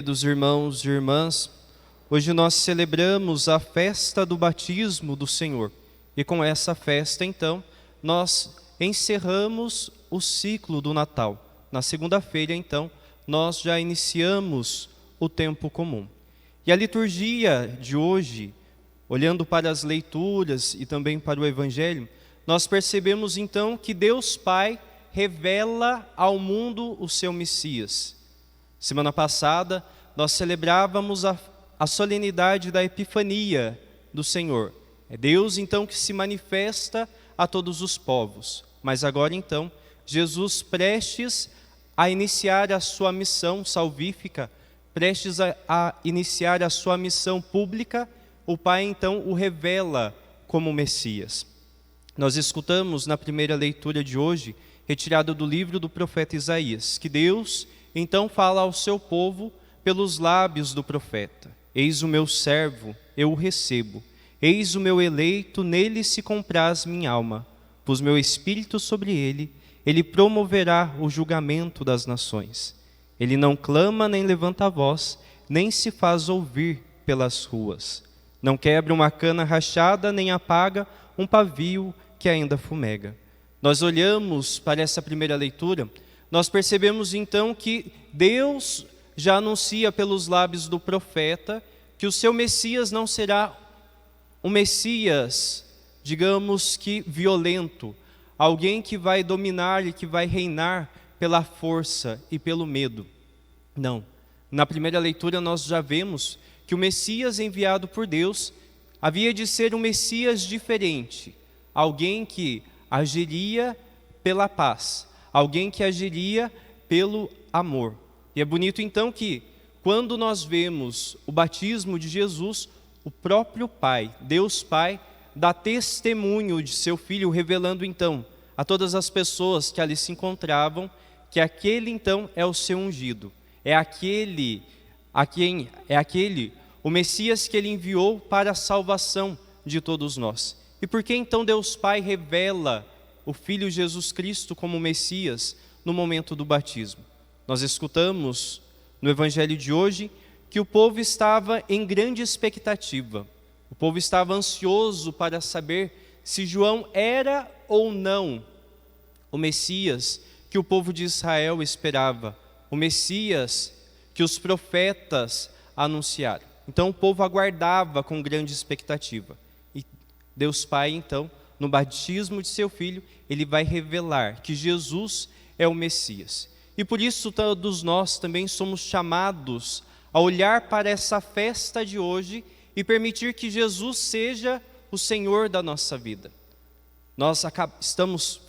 Dos irmãos e irmãs, hoje nós celebramos a festa do batismo do Senhor. E com essa festa, então, nós encerramos o ciclo do Natal. Na segunda-feira, então, nós já iniciamos o tempo comum. E a liturgia de hoje, olhando para as leituras e também para o Evangelho, nós percebemos então que Deus Pai revela ao mundo o seu Messias. Semana passada, nós celebrávamos a solenidade da Epifania do Senhor. É Deus, então, que se manifesta a todos os povos. Mas agora, então, Jesus prestes a iniciar a sua missão salvífica, prestes a iniciar a sua missão pública, o Pai, então, o revela como Messias. Nós escutamos na primeira leitura de hoje, retirada do livro do profeta Isaías, que Deus então fala ao seu povo pelos lábios do profeta: eis o meu servo, eu o recebo. Eis o meu eleito, nele se compraz minha alma. Pus meu espírito sobre ele, ele promoverá o julgamento das nações. Ele não clama nem levanta a voz, nem se faz ouvir pelas ruas. Não quebra uma cana rachada, nem apaga um pavio que ainda fumega. Nós olhamos para essa primeira leitura, nós percebemos então que Deus já anuncia pelos lábios do profeta que o seu Messias não será um Messias, digamos que violento, alguém que vai dominar e que vai reinar pela força e pelo medo. Não. Na primeira leitura nós já vemos que o Messias enviado por Deus havia de ser um Messias diferente, alguém que agiria pela paz, alguém que agiria pelo amor. E é bonito então que, quando nós vemos o batismo de Jesus, o próprio Pai, Deus Pai, dá testemunho de seu Filho, revelando então a todas as pessoas que ali se encontravam, que aquele então é o seu ungido, é aquele o Messias que ele enviou para a salvação de todos nós. E por que então Deus Pai revela o Filho Jesus Cristo como Messias no momento do batismo? Nós escutamos no Evangelho de hoje que o povo estava em grande expectativa. O povo estava ansioso para saber se João era ou não o Messias que o povo de Israel esperava, o Messias que os profetas anunciaram. Então o povo aguardava com grande expectativa. E Deus Pai, então, no batismo de seu Filho, ele vai revelar que Jesus é o Messias. E por isso todos nós também somos chamados a olhar para essa festa de hoje e permitir que Jesus seja o Senhor da nossa vida. Nós estamos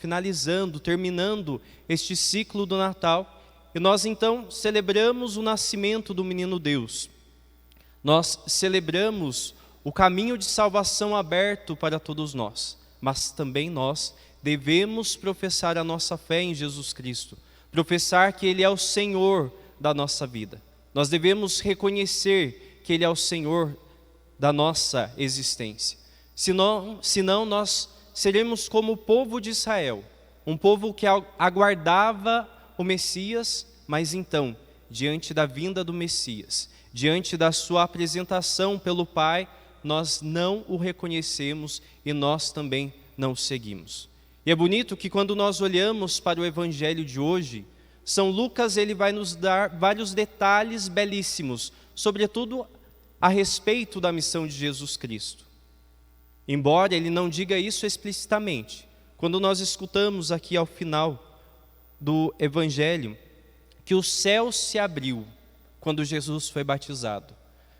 terminando este ciclo do Natal, e nós então celebramos o nascimento do menino Deus. Nós celebramos o caminho de salvação aberto para todos nós, mas também nós devemos professar a nossa fé em Jesus Cristo, professar que Ele é o Senhor da nossa vida. Nós devemos reconhecer que Ele é o Senhor da nossa existência. Senão nós seremos como o povo de Israel, um povo que aguardava o Messias, mas então, diante da vinda do Messias, diante da sua apresentação pelo Pai, nós não o reconhecemos e nós também não o seguimos. E é bonito que quando nós olhamos para o Evangelho de hoje, São Lucas ele vai nos dar vários detalhes belíssimos, sobretudo a respeito da missão de Jesus Cristo. Embora ele não diga isso explicitamente, quando nós escutamos aqui ao final do Evangelho, que o céu se abriu quando Jesus foi batizado.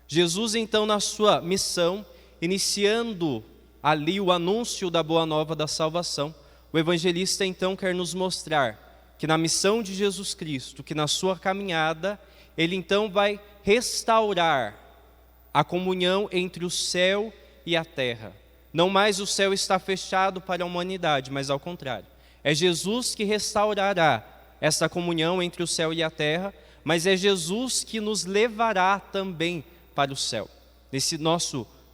Jesus então na sua missão, iniciando ali o anúncio da boa nova da salvação, o evangelista então quer nos mostrar que na missão de Jesus Cristo, que na sua caminhada, ele então vai restaurar a comunhão entre o céu e a terra. Não mais o céu está fechado para a humanidade, mas ao contrário. É Jesus que restaurará essa comunhão entre o céu e a terra, mas é Jesus que nos levará também para o céu.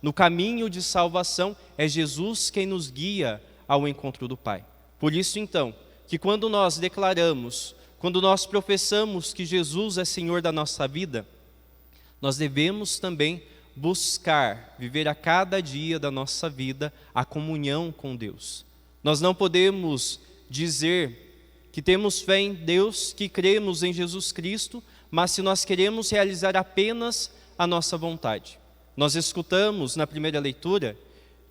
No caminho de salvação, é Jesus quem nos guia ao encontro do Pai. Por isso então, que quando nós declaramos, quando nós professamos que Jesus é Senhor da nossa vida, nós devemos também buscar viver a cada dia da nossa vida a comunhão com Deus. Nós não podemos dizer que temos fé em Deus, que cremos em Jesus Cristo, mas se nós queremos realizar apenas a nossa vontade. Nós escutamos na primeira leitura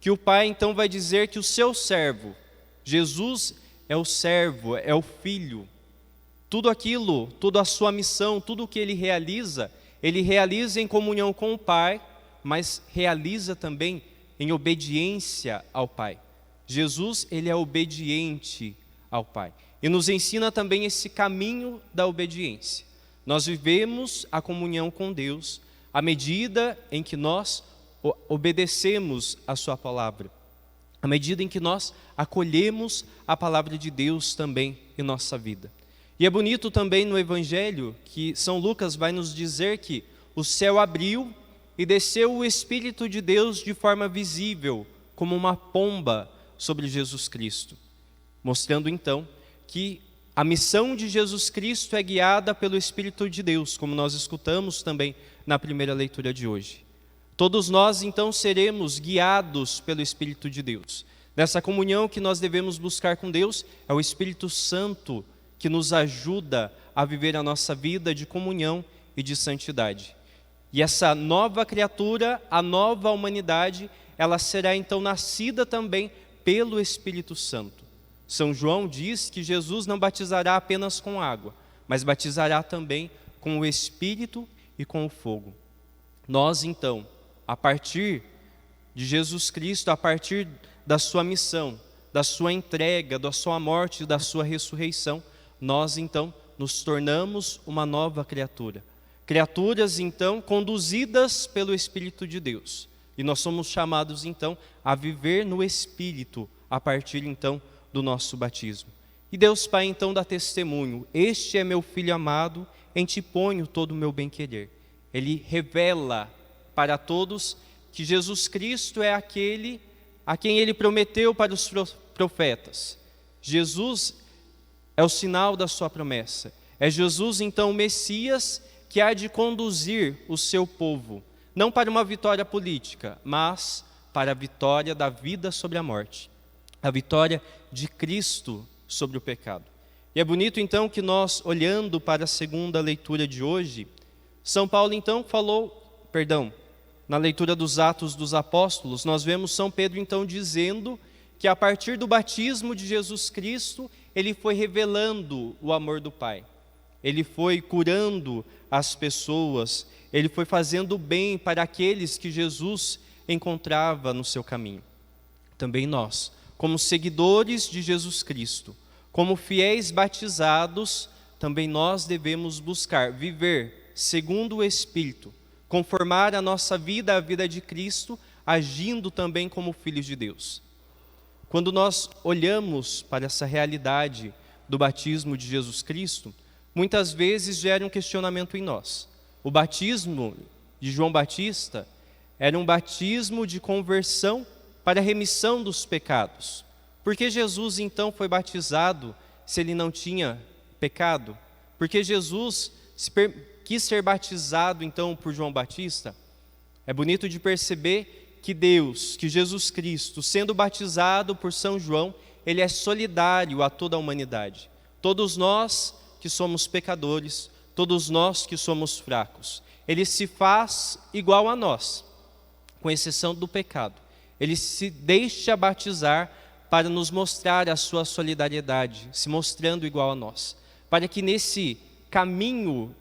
que o Pai então vai dizer que o seu servo, Jesus é o servo, é o filho. Tudo aquilo, toda a sua missão, tudo o que ele realiza em comunhão com o Pai, mas realiza também em obediência ao Pai. Jesus, ele é obediente ao Pai. E nos ensina também esse caminho da obediência. Nós vivemos a comunhão com Deus à medida em que nós obedecemos a sua palavra, à medida em que nós acolhemos a palavra de Deus também em nossa vida. E é bonito também no Evangelho que São Lucas vai nos dizer que o céu abriu e desceu o Espírito de Deus de forma visível, como uma pomba sobre Jesus Cristo, mostrando então que a missão de Jesus Cristo é guiada pelo Espírito de Deus, como nós escutamos também na primeira leitura de hoje. Todos nós então seremos guiados pelo Espírito de Deus. Nessa comunhão que nós devemos buscar com Deus, é o Espírito Santo que nos ajuda a viver a nossa vida de comunhão e de santidade. E essa nova criatura, a nova humanidade, ela será então nascida também pelo Espírito Santo. São João diz que Jesus não batizará apenas com água, mas batizará também com o Espírito e com o fogo. Nós então, a partir de Jesus Cristo, a partir da sua missão, da sua entrega, da sua morte e da sua ressurreição, nós então nos tornamos uma nova criatura. Criaturas então conduzidas pelo Espírito de Deus. E nós somos chamados então a viver no Espírito a partir então do nosso batismo. E Deus Pai então dá testemunho: este é meu Filho amado, em ti ponho todo o meu bem-querer. Ele revela para todos que Jesus Cristo é aquele a quem ele prometeu para os profetas. Jesus é o sinal da sua promessa. É Jesus então o Messias que há de conduzir o seu povo, não para uma vitória política, mas para a vitória da vida sobre a morte, a vitória de Cristo sobre o pecado. E é bonito então que nós, olhando para a segunda leitura de hoje, São Paulo então na leitura dos Atos dos Apóstolos, nós vemos São Pedro então dizendo que a partir do batismo de Jesus Cristo, ele foi revelando o amor do Pai. Ele foi curando as pessoas, ele foi fazendo bem para aqueles que Jesus encontrava no seu caminho. Também nós, como seguidores de Jesus Cristo, como fiéis batizados, também nós devemos buscar viver segundo o Espírito, conformar a nossa vida à vida de Cristo, agindo também como filhos de Deus. Quando nós olhamos para essa realidade do batismo de Jesus Cristo, muitas vezes gera um questionamento em nós. O batismo de João Batista era um batismo de conversão para a remissão dos pecados. Por que Jesus então foi batizado se ele não tinha pecado? Por que Jesus quis ser batizado então por João Batista? É bonito de perceber que Deus, que Jesus Cristo, sendo batizado por São João, ele é solidário a toda a humanidade. Todos nós que somos pecadores, todos nós que somos fracos, ele se faz igual a nós, com exceção do pecado. Ele se deixa batizar para nos mostrar a sua solidariedade, se mostrando igual a nós, para que nesse caminho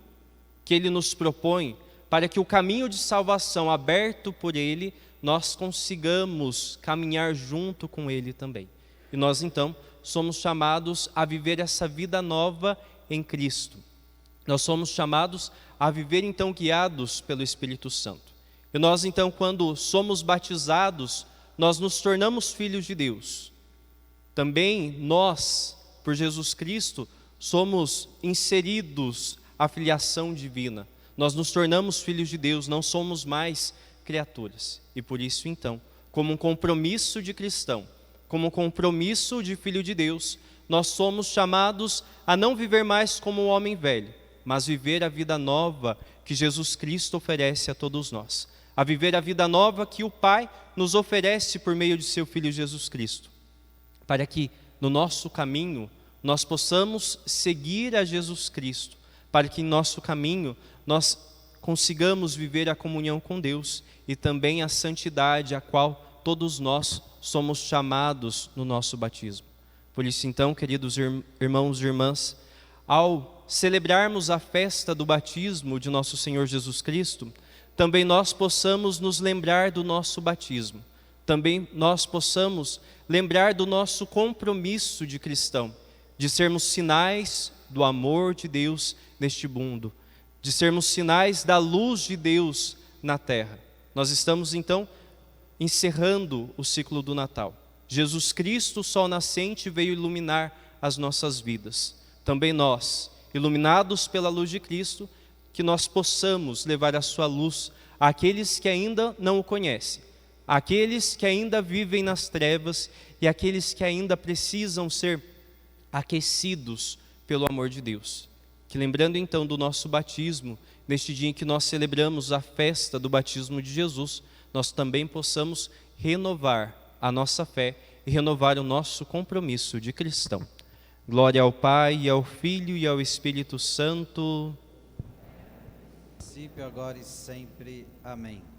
que ele nos propõe, para que o caminho de salvação aberto por ele, nós consigamos caminhar junto com ele também. E nós então somos chamados a viver essa vida nova em Cristo. Nós somos chamados a viver então guiados pelo Espírito Santo. E nós então, quando somos batizados, nós nos tornamos filhos de Deus. Também nós, por Jesus Cristo, somos inseridos à filiação divina. Nós nos tornamos filhos de Deus, não somos mais criaturas. E por isso então, como um compromisso de cristão, como um compromisso de filho de Deus, nós somos chamados a não viver mais como um homem velho, mas viver a vida nova que Jesus Cristo oferece a todos nós. A viver a vida nova que o Pai nos oferece por meio de seu Filho Jesus Cristo. Para que no nosso caminho nós possamos seguir a Jesus Cristo. Para que em nosso caminho nós consigamos viver a comunhão com Deus e também a santidade a qual todos nós somos chamados no nosso batismo. Por isso então, queridos irmãos e irmãs, ao celebrarmos a festa do batismo de nosso Senhor Jesus Cristo, também nós possamos nos lembrar do nosso batismo. Também nós possamos lembrar do nosso compromisso de cristão, de sermos sinais do amor de Deus neste mundo, de sermos sinais da luz de Deus na terra. Nós estamos então encerrando o ciclo do Natal. Jesus Cristo, o sol nascente, veio iluminar as nossas vidas. Também nós, iluminados pela luz de Cristo, que nós possamos levar a sua luz àqueles que ainda não o conhecem, àqueles que ainda vivem nas trevas e àqueles que ainda precisam ser aquecidos pelo amor de Deus. Que lembrando então do nosso batismo, neste dia em que nós celebramos a festa do batismo de Jesus, nós também possamos renovar a nossa fé e renovar o nosso compromisso de cristão. Glória ao Pai, e ao Filho e ao Espírito Santo. Princípio, agora e sempre. Amém.